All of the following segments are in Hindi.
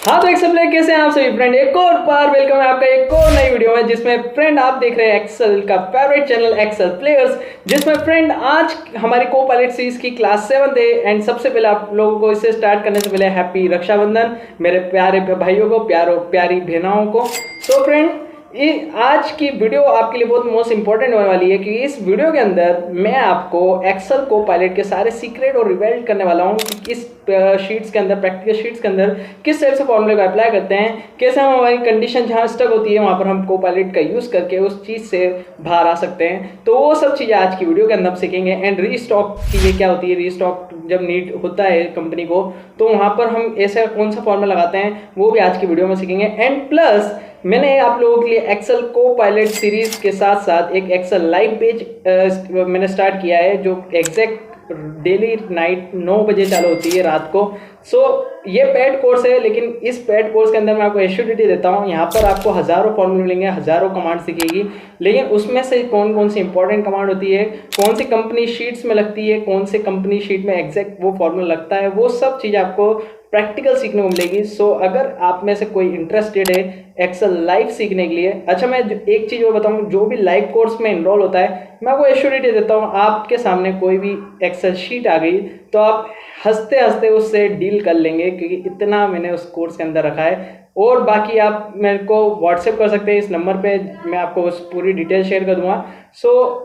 हाँ तो एक्सेल प्ले कैसे हैं आप सभी फ्रेंड, एक और बार वेलकम है आपका एक और नई वीडियो में जिसमें फ्रेंड आप देख रहे हैं एक्सेल का फेवरेट चैनल एक्सेल प्लेयर्स, जिसमें फ्रेंड आज हमारी को पायलट सीरीज की क्लास 7 है। एंड सबसे पहले आप लोगों को इसे स्टार्ट करने से पहले हैप्पी रक्षाबंधन मेरे प्यारे भाइयों को, प्यारी बहनाओं को। सो फ्रेंड आज की वीडियो आपके लिए बहुत मोस्ट इंपॉर्टेंट होने वाली है, क्योंकि इस वीडियो के अंदर मैं आपको एक्सेल को पायलट के सारे सीक्रेट और रिवेल करने वाला हूँ कि इस शीट्स के अंदर, प्रैक्टिकल शीट्स के अंदर किस टाइप से फॉर्मूले को अप्लाई करते हैं, कैसे हम हमारी कंडीशन जहाँ स्टक होती है वहाँ पर हम को पायलट का यूज़ करके उस चीज़ से बाहर आ सकते हैं। तो वो सब चीज़ें आज की वीडियो के अंदर हम सीखेंगे। एंड रीस्टॉक चीज़ें क्या होती है, रीस्टॉक जब नीड होता है कंपनी को तो वहाँ पर हम ऐसा कौन सा फॉर्मूला लगाते हैं वो भी आज की वीडियो में सीखेंगे। एंड प्लस मैंने आप लोगों के लिए एक्सेल को पायलट सीरीज के साथ साथ एक एक्सेल लाइव पेज मैंने स्टार्ट किया है जो एग्जैक्ट डेली नाइट 9 बजे चालू होती है रात को। सो ये पेड कोर्स है, लेकिन इस पेड कोर्स के अंदर मैं आपको एश्योरिटी देता हूँ, यहाँ पर आपको हज़ारों फॉर्मूले मिलेंगे, हज़ारों कमांड सीखेगी, लेकिन उसमें से कौन कौन सी इंपॉर्टेंट कमांड होती है, कौन सी कंपनी शीट्स में लगती है, कौन सी कंपनी शीट में एग्जैक्ट वो फॉर्मूला लगता है, वो सब चीज़ आपको प्रैक्टिकल सीखने को मिलेगी। सो अगर आप में से कोई इंटरेस्टेड है एक्सेल लाइव सीखने के लिए, अच्छा मैं एक चीज़ और बताऊँ, जो भी लाइव कोर्स में इनरोल होता है मैं आपको एश्योरिटी देता हूँ, आपके सामने कोई भी एक्सेल शीट आ गई तो आप हंसते हंसते उससे डील कर लेंगे, क्योंकि इतना मैंने उस कोर्स के अंदर रखा है। और बाकी आप मेरे को व्हाट्सएप कर सकते हैं, इस नंबर पे मैं आपको उस पूरी डिटेल शेयर कर दूंगा। सो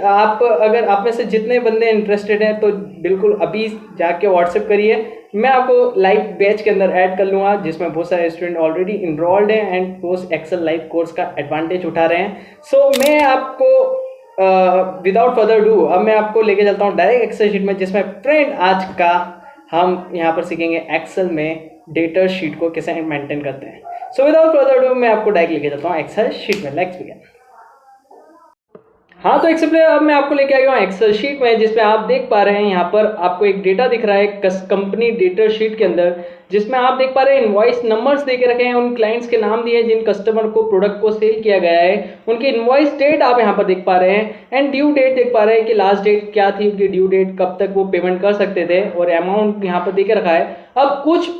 आप अगर आप में से जितने बंदे इंटरेस्टेड हैं तो बिल्कुल अभी जाके व्हाट्सएप करिए, मैं आपको लाइव बैच के अंदर ऐड कर लूँगा जिसमें बहुत सारे स्टूडेंट ऑलरेडी इनरोल्ड हैं एंड वो एक्सेल लाइव कोर्स का एडवांटेज उठा रहे हैं। सो मैं आपको विदाउट फर्दर डू अब मैं आपको लेके चलता हूँ डायरेक्ट एक्सेल शीट में, जिसमें फ्रेंड आज का हम यहाँ पर सीखेंगे एक्सेल में डेटा शीट को कैसे मेंटेन करते हैं। सो विदाउट फर्दर डू मैं आपको डायरेक्ट लेके चलता हूँ एक्सेल शीट में। Let's begin. हाँ तो एक्सेल प्ले अब मैं आपको लेके आ गया हूँ एक्सेल शीट में, जिसमें आप देख पा रहे हैं यहाँ पर आपको एक डेटा दिख रहा है कंपनी डेटा शीट के अंदर, जिसमें आप देख पा रहे हैं इनवॉइस नंबर्स दे के रखे हैं, उन क्लाइंट्स के नाम दिए हैं जिन कस्टमर को प्रोडक्ट को सेल किया गया है, उनकी इनवॉइस डेट आप यहाँ पर देख पा रहे हैं एंड ड्यू डेट देख पा रहे हैं कि लास्ट डेट क्या थी, उनकी ड्यू डेट कब तक वो पेमेंट कर सकते थे, और अमाउंट यहाँ पर दे के रखा है। अब कुछ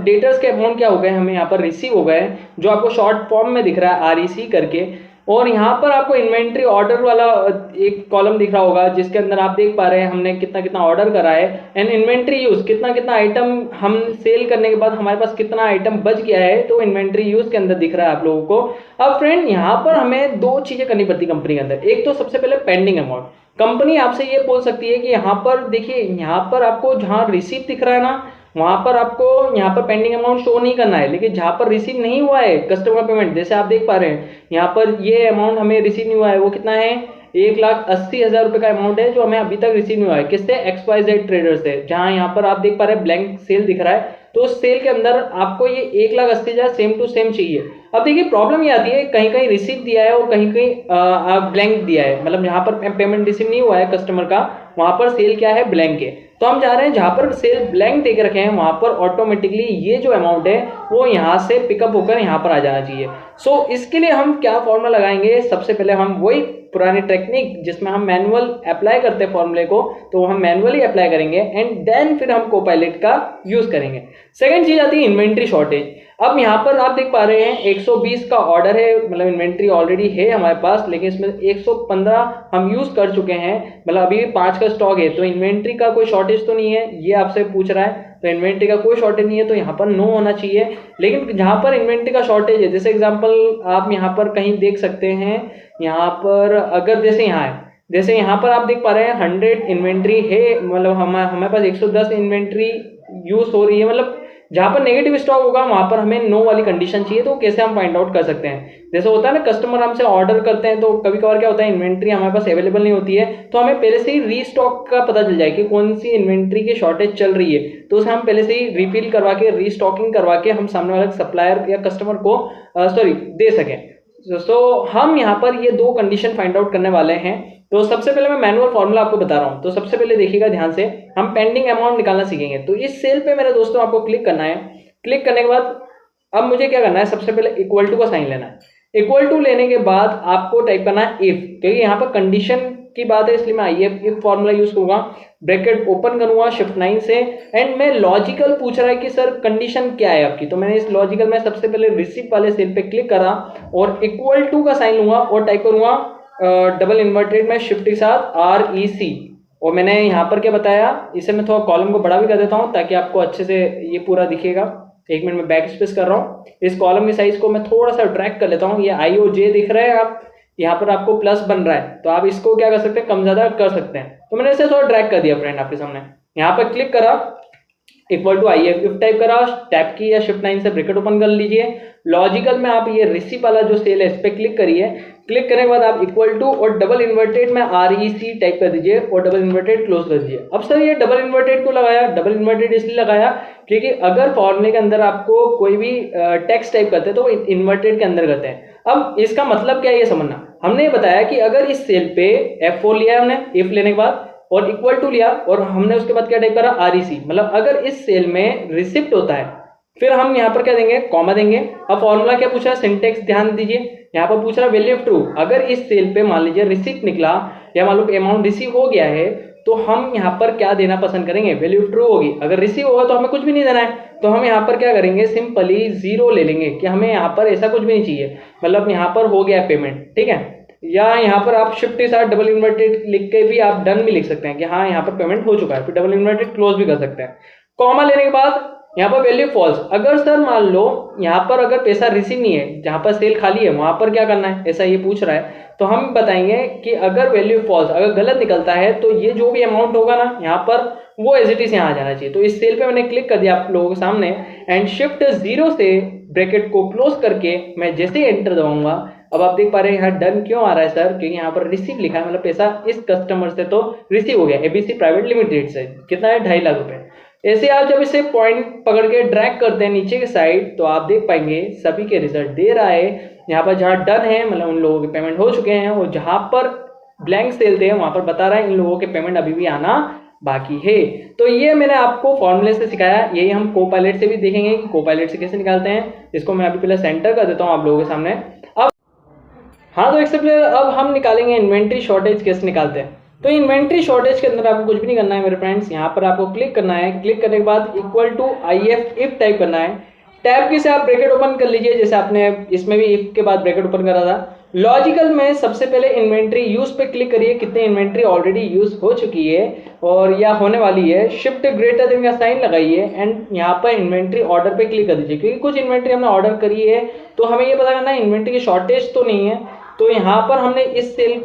डेटर्स के अमाउंट क्या हो गए, हमें यहाँ पर रिसीव हो गए, जो आपको शॉर्ट फॉर्म में दिख रहा है REC करके। और यहाँ पर आपको इन्वेंट्री ऑर्डर वाला एक कॉलम दिख रहा होगा जिसके अंदर आप देख पा रहे हैं हमने कितना कितना ऑर्डर करा है एंड इन्वेंट्री यूज कितना कितना आइटम हम सेल करने के बाद हमारे पास कितना आइटम बच गया है, तो इन्वेंट्री यूज के अंदर दिख रहा है आप लोगों को। अब फ्रेंड यहाँ पर हमें दो चीजें करनी पड़ती है कंपनी के अंदर। एक तो सबसे पहले पेंडिंग अमाउंट, कंपनी आपसे ये बोल सकती है कि यहाँ पर देखिए, यहाँ पर आपको जहाँ रिसीव दिख रहा है ना वहां पर आपको यहाँ पर पेंडिंग अमाउंट शो नहीं करना है, लेकिन जहां पर रिसीव नहीं हुआ है कस्टमर पेमेंट, जैसे आप देख पा रहे हैं यहाँ पर ये अमाउंट हमें रिसीव नहीं हुआ है, वो कितना है 1,80,000 रुपए का अमाउंट है जो हमें अभी तक रिसीव नहीं हुआ है। किससे? XYZ ट्रेडर्स से। जहां यहाँ पर आप देख पा रहे हैं ब्लैंक सेल दिख रहा है, तो उस सेल के अंदर आपको ये 1,80,000 सेम टू सेम चाहिए। अब देखिए प्रॉब्लम ये आती है, कहीं कहीं रिसीव दिया है और कहीं कहीं ब्लैंक दिया है, मतलब जहां पर पेमेंट रिसीव नहीं हुआ है कस्टमर का वहां पर सेल क्या है, ब्लैंक है। तो हम जा रहे हैं जहां पर सेल ब्लैंक देके रखे हैं वहां पर ऑटोमेटिकली ये जो अमाउंट है वो यहाँ से पिकअप होकर यहाँ पर आ जाना चाहिए। सो इसके लिए हम क्या फॉर्मूला लगाएंगे, सबसे पहले हम वही पुरानी टेक्निक जिसमें हम मैनुअल अप्लाई करते हैं फॉर्मूले को, तो हम मैनुअली अप्लाई करेंगे एंड देन फिर हम कोपायलट का यूज करेंगे। सेकंड चीज आती है इन्वेंट्री शॉर्टेज। अब यहाँ पर आप देख पा रहे हैं 120 का ऑर्डर है, मतलब इन्वेंट्री ऑलरेडी है हमारे पास, लेकिन इसमें 115 हम यूज कर चुके हैं, मतलब अभी 5 का स्टॉक है, तो इन्वेंट्री का कोई शॉर्टेज तो नहीं है, ये आपसे पूछ रहा है। तो इन्वेंट्री का कोई शॉर्टेज नहीं है तो यहाँ पर नो होना चाहिए। लेकिन जहाँ पर इन्वेंट्री का शॉर्टेज है, जैसे एग्जांपल आप यहाँ पर कहीं देख सकते हैं, यहाँ पर अगर जैसे यहाँ है, जैसे यहाँ पर आप देख पा रहे हैं 100 इन्वेंट्री है, मतलब हमारे पास 110 इन्वेंट्री यूज हो रही है, मतलब जहां पर नेगेटिव स्टॉक होगा वहां पर हमें नो वाली कंडीशन चाहिए। तो कैसे हम फाइंड आउट कर सकते हैं, जैसे होता है ना कस्टमर हमसे ऑर्डर करते हैं तो कभी कभार क्या होता है इन्वेंट्री हमारे पास अवेलेबल नहीं होती है, तो हमें पहले से ही रीस्टॉक का पता चल जाए कि कौन सी इन्वेंट्री की शॉर्टेज चल रही है, तो उसे हम पहले से ही रिफिल करवा के रीस्टॉकिंग करवा के हम सामने वाले सप्लायर या कस्टमर को दे सकें। तो हम यहाँ पर ये दो कंडीशन फाइंड आउट करने वाले हैं। तो सबसे पहले मैं मैनुअल फॉर्मूला आपको बता रहा हूँ, तो सबसे पहले देखिएगा ध्यान से, हम पेंडिंग अमाउंट निकालना सीखेंगे। तो इस सेल पे मेरे दोस्तों आपको क्लिक करना है, क्लिक करने के बाद अब मुझे क्या करना है, सबसे पहले इक्वल टू का साइन लेना है। इक्वल टू लेने के बाद आपको टाइप करना है इफ, क्योंकि यहाँ पर कंडीशन की बात है इसलिए मैं IF इफ फॉर्मूला यूज करूंगा, ब्रैकेट ओपन करूंगा शिफ्ट 9 से, एंड मैं लॉजिकल पूछ रहा है कि सर कंडीशन क्या है आपकी, तो मैंने इस लॉजिकल में सबसे पहले रिसिप्ट वाले सेल पे क्लिक करा और इक्वल टू का साइन लूंगा और टाइप करूंगा डबल इन्वर्टेड में शिफ्ट के साथ REC, और मैंने यहाँ पर क्या बताया, इसे मैं थोड़ा कॉलम को बड़ा भी कर देता हूँ ताकि आपको अच्छे से ये पूरा दिखेगा। एक मिनट में बैक स्पेस कर रहा हूँ, इस कॉलम की साइज को मैं थोड़ा सा ड्रैग कर लेता हूँ, ये IOJ दिख रहा है, आप यहाँ पर आपको प्लस बन रहा है, तो आप इसको क्या कर सकते हैं, कम ज्यादा कर सकते हैं। तो मैंने इसे थोड़ा ड्रैग कर दिया फ्रेंड आपके सामने, यहाँ पर क्लिक करा, equal to IF if type करा, टैप की या शिफ्ट 9 से ब्रैकेट ओपन कर लीजिए। लॉजिकल में आप ये रिसिप्ट वाला जो सेल है इस पे क्लिक करिए, क्लिक करने के बाद आप इक्वल टू और डबल इन्वर्टेड में REC टाइप कर दीजिए और डबल इन्वर्टेड क्लोज कर दीजिए। अब सर ये डबल इन्वर्टेड क्यों लगाया, डबल इन्वर्टेड इसलिए लगाया क्योंकि अगर फॉर्मूले के अंदर आपको कोई भी टेक्स्ट टाइप करते हैं तो वो इन्वर्टेड के अंदर करते हैं। अब इसका मतलब क्या है ये समझना, हमने ये बताया कि अगर इस सेल पे F4 लिया है हमने, इफ लेने के बाद और इक्वल टू लिया और हमने उसके बाद क्या टाइप करा REC, मतलब अगर इस सेल में रिसिप्ट होता है फिर हम यहाँ पर क्या देंगे, कॉमा देंगे। अब फॉर्मूला क्या पूछा है, सिंटेक्स ध्यान दीजिए, यहाँ पर पूछ रहा है वैल्यू ऑफ ट्रू, अगर इस सेल पे मान लीजिए रिसिप्ट निकला या मान लो अमाउंट रिसीव हो गया है तो हम यहाँ पर क्या देना पसंद करेंगे, वैल्यू ऑफ ट्रू होगी। अगर रिसीव होगा तो हमें कुछ भी नहीं देना है, तो हम यहाँ पर क्या करेंगे, सिंपली 0 ले लेंगे कि हमें यहाँ पर ऐसा कुछ भी नहीं चाहिए, मतलब यहाँ पर हो गया पेमेंट, ठीक है। या यहाँ पर आप शिफ्ट के साथ डबल इन्वर्टेड लिख के भी आप डन भी लिख सकते हैं कि हाँ यहाँ पर पेमेंट हो चुका है, फिर डबल इन्वर्टेड क्लोज भी कर सकते हैं। कॉमा लेने के बाद यहाँ पर वैल्यू फॉल्स, अगर सर मान लो यहाँ पर अगर पैसा रिसीव नहीं है, जहाँ पर सेल खाली है वहां पर क्या करना है, ऐसा ये पूछ रहा है, तो हम बताएंगे कि अगर वैल्यू फॉल्स, अगर गलत निकलता है तो ये जो भी अमाउंट होगा ना यहाँ पर वो एज इट इज यहाँ आ जाना चाहिए। तो इस सेल पे मैंने क्लिक कर दिया आप लोगों के सामने एंड शिफ्ट 0 से ब्रैकेट को क्लोज करके मैं जैसे ही एंटर दबाऊंगा, अब आप देख पा रहे हैं यहाँ डन क्यों आ रहा है सर, क्योंकि यहाँ पर रिसीव लिखा है, मतलब पैसा इस कस्टमर से तो रिसीव हो गया, ABC प्राइवेट लिमिटेड से, कितना है 2.5 लाख रुपए। ऐसे आप जब इसे पॉइंट पकड़ के ड्रैग करते हैं नीचे के साइड तो आप देख पाएंगे सभी के रिजल्ट दे रहा है। यहाँ पर जहाँ डन है मतलब उन लोगों के पेमेंट हो चुके हैं, और जहाँ पर ब्लैंक सेल थे वहां पर बता रहा है इन लोगों के पेमेंट अभी भी आना बाकी है। तो ये मैंने आपको फॉर्मूले से सिखाया, यही हम कोपायलट से भी देखेंगे कि कोपायलट से कैसे निकालते हैं। इसको मैं अभी पहले सेंटर कर देता हूँ आप लोगों के सामने। अब हाँ, तो एक्सेप्ट अब हम निकालेंगे इन्वेंट्री शॉर्टेज कैसे निकालते हैं। तो इन्वेंट्री शॉर्टेज के अंदर आपको कुछ भी नहीं करना है मेरे फ्रेंड्स, यहाँ पर आपको क्लिक करना है, क्लिक करने के बाद equal to IF if type करना है, टैब की से आप ब्रैकेट ओपन कर लीजिए जैसे आपने इसमें भी इफ के बाद ब्रैकेट ओपन करा था। लॉजिकल में सबसे पहले इन्वेंट्री यूज पे क्लिक करिए, कितनी इन्वेंट्री ऑलरेडी यूज हो चुकी है और या होने वाली है, शिफ्ट ग्रेटर देन का साइन लगाइए एंड यहाँ पर इन्वेंट्री ऑर्डर पे क्लिक कर दीजिए, क्योंकि कुछ इन्वेंट्री हमने ऑर्डर करी है तो हमें ये पता करना है इन्वेंट्री की शॉर्टेज तो नहीं है। तो यहाँ पर हमने इस सेल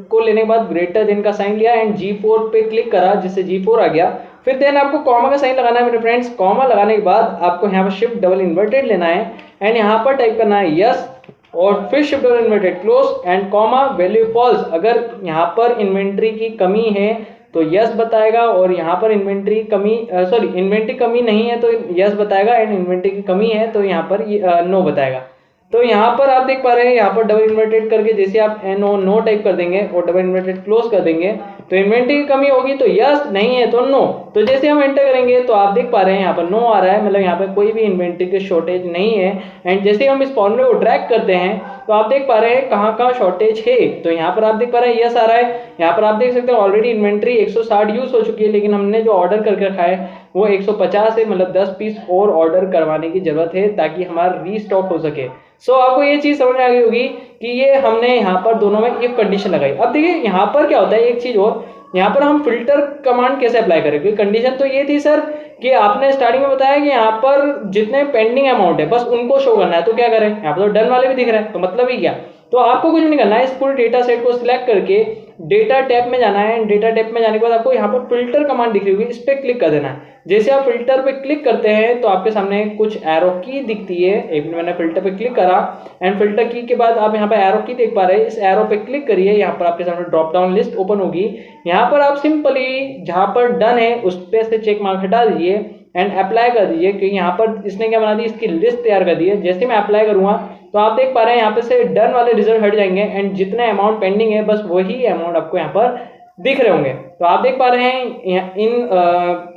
को लेने के बाद ग्रेटर देन का साइन लिया एंड G4 पे क्लिक करा जिससे G4 आ गया। फिर देन आपको कॉमा का साइन लगाना है मेरे फ्रेंड्स, कॉमा लगाने के बाद आपको यहाँ पर शिफ्ट डबल इन्वर्टेड लेना है एंड यहाँ पर टाइप करना है यस और फिर shift double inverted close and comma value false. अगर यहाँ पर इन्वेंट्री की कमी है तो यस बताएगा और यहाँ पर इन्वेंट्री कमी इन्वेंट्री कमी नहीं है तो यस बताएगा एंड इन्वेंट्री की कमी है तो यहाँ पर नो बताएगा। तो यहाँ पर आप देख पा रहे हैं यहाँ पर डबल इन्वर्टेड करके जैसे आप नो टाइप कर देंगे और डबल इन्वर्टेड क्लोज कर देंगे तो इन्वेंट्री की कमी होगी तो यस, नहीं है तो नो। तो जैसे हम एंटर करेंगे तो आप देख पा रहे हैं यहाँ पर नो आ रहा है, मतलब यहाँ पर कोई भी इन्वेंट्री की शॉर्टेज नहीं है। एंड जैसे हम इस फॉर्मूले को ड्रैग करते हैं तो आप देख पा रहे हैं कहाँ कहाँ शॉर्टेज है। तो यहाँ पर आप देख पा रहे हैं यस आ रहा है, यहाँ पर आप देख सकते हैं ऑलरेडी इन्वेंट्री 160 यूज हो चुकी है, लेकिन हमने जो ऑर्डर करके रखा है वो 150 है, मतलब 10 पीस और ऑर्डर करवाने की जरूरत है ताकि हमारा रीस्टॉक हो सके। सो आपको ये चीज समझ में आ गई होगी कि ये हमने यहाँ पर दोनों में इफ कंडीशन लगाई। अब देखिए यहाँ पर क्या होता है, एक चीज और, यहाँ पर हम फिल्टर कमांड कैसे अप्लाई करें, क्योंकि कंडीशन तो ये थी सर कि आपने स्टार्टिंग में बताया कि यहाँ पर जितने पेंडिंग अमाउंट है बस उनको शो करना है, तो क्या करें, यहाँ पर तो डन वाले भी दिख रहे हैं तो मतलब ही क्या। तो आपको कुछ नहीं करना है, इस पूरे डेटा सेट को सिलेक्ट करके डेटा टैब में जाना है। डेटा टैब में जाने के बाद आपको यहाँ पर फिल्टर कमांड दिख रही होगी, इस पर क्लिक कर देना है। जैसे आप फिल्टर पे क्लिक करते हैं तो आपके सामने कुछ एरो की दिखती है। एक मिनट, मैंने फिल्टर पे क्लिक करा एंड फिल्टर की के बाद आप यहाँ पर एरो की देख पा रहे हैं, इस एरो पे क्लिक करिए, यहाँ पर आपके सामने ड्रॉप डाउन लिस्ट ओपन होगी। यहाँ पर आप सिंपली जहाँ पर डन है उस पे से चेक मार्क हटा दीजिए एंड अप्लाई कर दीजिए, क्योंकि यहाँ पर इसने क्या बना दी, इसकी लिस्ट तैयार कर दी है। जैसे मैं अप्लाई करूंगा तो आप देख पा रहे हैं यहाँ पे से डन वाले रिजल्ट हट जाएंगे एंड जितने अमाउंट पेंडिंग है बस वही अमाउंट आपको यहाँ पर दिख रहे होंगे। तो आप देख पा रहे हैं इन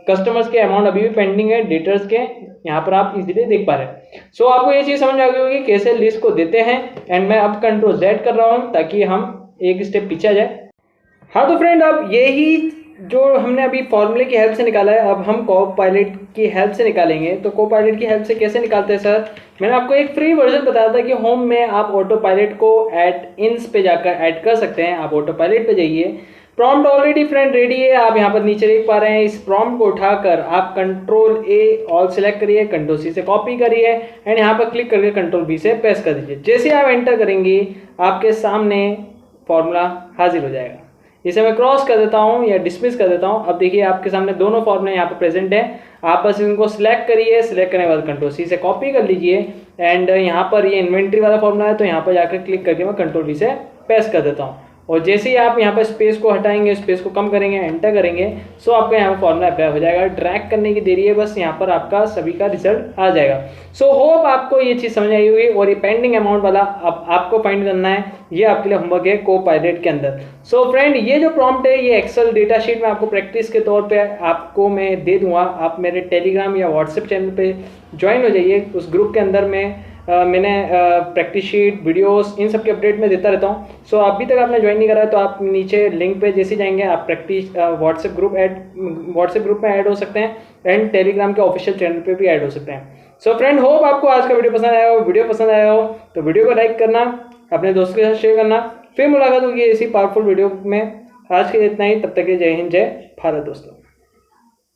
कस्टमर्स के अमाउंट अभी भी पेंडिंग है, डेटर्स के यहाँ पर आप इजीली देख पा रहे हैं। सो आपको ये चीज समझ आ गई होगी कैसे लिस्ट को देते हैं। एंड मैं अब Ctrl Z कर रहा हूँ ताकि हम एक स्टेप पीछे आ जाए। हाँ तो फ्रेंड, अब यही जो हमने अभी फॉर्मूले की हेल्प से निकाला है, अब हम कोपायलट की हेल्प से निकालेंगे। तो कोपायलट की हेल्प से कैसे निकालते हैं सर? मैंने आपको एक फ्री वर्जन बताया था कि होम में आप ऑटो पायलट को इंस पे जाकर ऐड कर सकते हैं। आप ऑटो पायलट पे जाइए, प्रॉम्प्ट ऑलरेडी फ्रेंड रेडी है, आप यहाँ पर नीचे देख पा रहे हैं। इस प्रॉम्प्ट को उठाकर आप कंट्रोल ए ऑल सेलेक्ट करिए, कंट्रोल सी से कॉपी करिए एंड यहाँ पर क्लिक करके कंट्रोल बी से पेस्ट कर दीजिए। जैसे आप एंटर करेंगे आपके सामने फॉर्मूला हाजिर हो जाएगा। इसे मैं क्रॉस कर देता हूँ या डिसमिस कर देता हूँ। अब देखिए आपके सामने दोनों फॉर्मूले यहाँ पर प्रेजेंट है। आप बस इनको सिलेक्ट करिए, सिलेक्ट करने के बाद कंट्रोल सी से कॉपी कर लीजिए एंड यहाँ पर ये इन्वेंट्री वाला फॉर्मूला है तो यहाँ पर जाकर क्लिक करके मैं कंट्रोल वी से पेस्ट कर देता हूँ। और जैसे ही आप यहाँ पर स्पेस को हटाएंगे, स्पेस को कम करेंगे, एंटर करेंगे, सो आपका यहाँ पर फॉर्मूला अप्लाई हो जाएगा। ड्रैग करने की देरी है, बस यहाँ पर आपका सभी का रिजल्ट आ जाएगा। सो होप आपको ये चीज़ समझ आई होगी। और ये पेंडिंग अमाउंट वाला अब आपको फाइंड करना है, ये आपके लिए होमवर्क है कोपायलट के अंदर। सो फ्रेंड, ये जो प्रॉम्प्ट है ये एक्सेल डेटा शीट में आपको प्रैक्टिस के तौर पे आपको मैं दे दूंगा। आप मेरे टेलीग्राम या व्हाट्सएप चैनल पे ज्वाइन हो जाइए। उस ग्रुप के अंदर मैंने प्रैक्टिस शीट, वीडियोस, इन सब के अपडेट में देता रहता हूँ। सो अभी तक आपने ज्वाइन नहीं करा है तो आप नीचे लिंक पे जैसे जाएंगे आप प्रैक्टिस व्हाट्सएप ग्रुप में ऐड हो सकते हैं एंड टेलीग्राम के ऑफिशियल चैनल पे भी ऐड हो सकते हैं। सो फ्रेंड, होप आपको आज का वीडियो पसंद आया हो। वीडियो पसंद आया हो तो वीडियो को लाइक करना, अपने दोस्तों के साथ शेयर करना। फिर मुलाकात होगी ऐसी पावरफुल वीडियो में। आज के इतना ही, तब तक के जय हिंद, जय भारत दोस्तों।